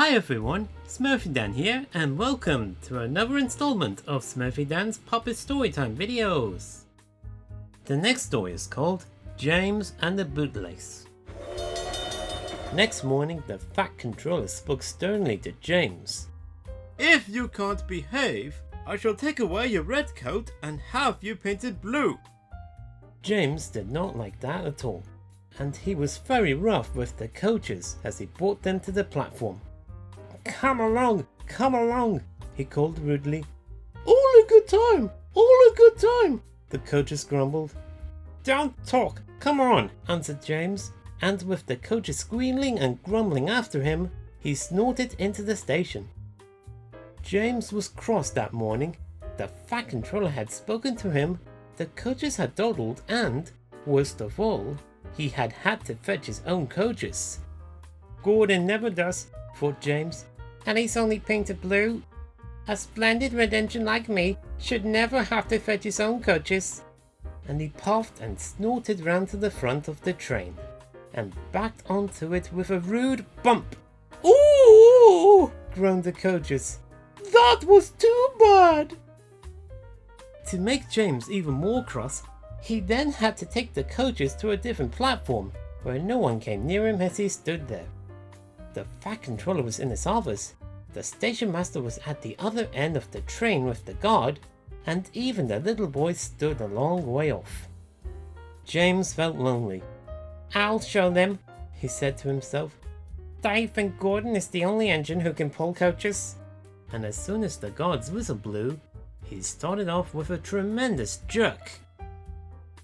Hi everyone, SmurfyDan here and welcome to another installment of SmurfyDan's Puppet Storytime videos. The next story is called James and the Bootlace. Next morning the fat controller spoke sternly to James. If you can't behave, I shall take away your red coat and have you painted blue. James did not like that at all, and he was very rough with the coaches as he brought them to the platform. Come along, he called rudely. All a good time, all a good time, the coaches grumbled. Don't talk, come on, answered James, and with the coaches squealing and grumbling after him, he snorted into the station. James was cross that morning. The fat controller had spoken to him, the coaches had dawdled, and, worst of all, he had had to fetch his own coaches. Gordon never does, thought James, and he's only painted blue. A splendid red engine like me should never have to fetch his own coaches. And he puffed and snorted round to the front of the train, and backed onto it with a rude bump. Ooh! Groaned the coaches. That was too bad! To make James even more cross, he then had to take the coaches to a different platform, where no one came near him as he stood there. The fat controller was in his office, the station master was at the other end of the train with the guard, and even the little boy stood a long way off. James felt lonely. I'll show them, he said to himself. They think Gordon is the only engine who can pull coaches. And as soon as the guard's whistle blew, he started off with a tremendous jerk.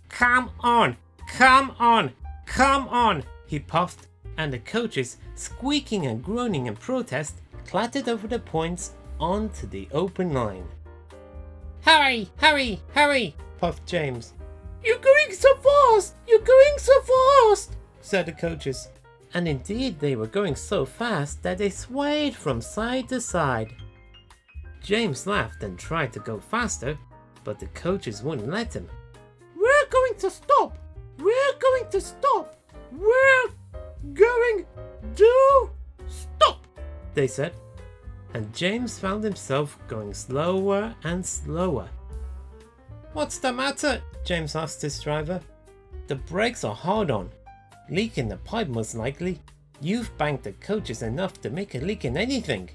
Come on, he puffed, and the coaches, squeaking and groaning in protest, clattered over the points onto the open line. Hurry, puffed James. You're going so fast, said the coaches. And indeed they were going so fast that they swayed from side to side. James laughed and tried to go faster, but the coaches wouldn't let him. We're going to stop, we're going to stop, they said, and James found himself going slower and slower. What's the matter? James asked his driver. The brakes are hard on. Leak in the pipe most likely. You've banged the coaches enough to make a leak in anything.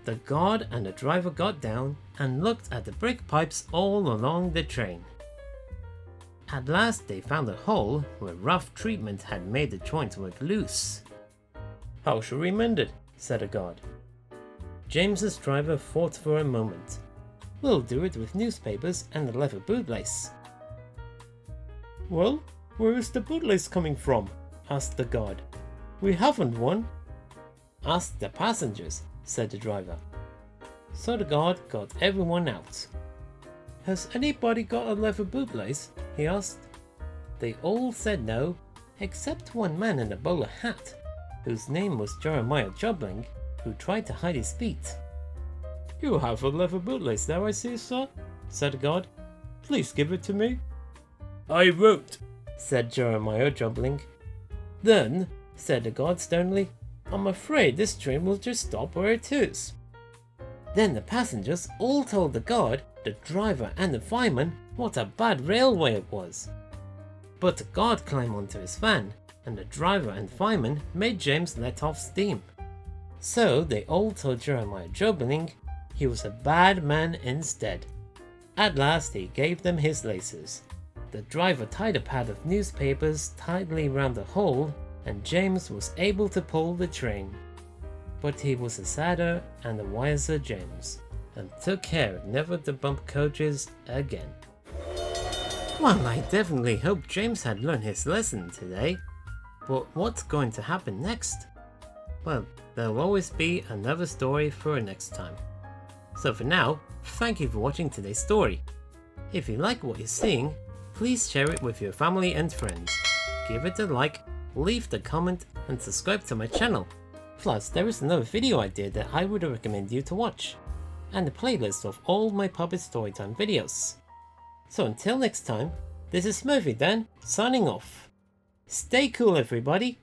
The guard and the driver got down and looked at the brake pipes all along the train. At last they found a hole where rough treatment had made the joint work loose. How shall we mend it? Said a guard. James's driver thought for a moment. We'll do it with newspapers and a leather bootlace. Well, where is the bootlace coming from? Asked the guard. We haven't one. Ask the passengers, said the driver. So the guard got everyone out. Has anybody got a leather bootlace? He asked. They all said no, except one man in a bowler hat, whose name was Jeremiah Jobling, who tried to hide his feet. You have a leather bootlace there, I see, sir, said the guard. Please give it to me. I won't, said Jeremiah Jobling. Then, said the guard sternly, I'm afraid this train will just stop where it is. Then the passengers all told the guard, the driver and the fireman what a bad railway it was. But the guard climbed onto his van, and the driver and fireman made James let off steam. So they all told Jeremiah Jobling he was a bad man instead. At last he gave them his laces. The driver tied a pad of newspapers tightly round the hole, and James was able to pull the train. But he was a sadder and a wiser James, and took care never to bump coaches again. Well, I definitely hope James had learned his lesson today. But what's going to happen next? Well, there'll always be another story for next time. So for now, thank you for watching today's story. If you like what you're seeing, please share it with your family and friends. Give it a like, leave a comment, and subscribe to my channel. Plus, there is another video idea that I would recommend you to watch, and a playlist of all my Puppet Storytime videos. So until next time, this is SmurfyDan signing off. Stay cool everybody!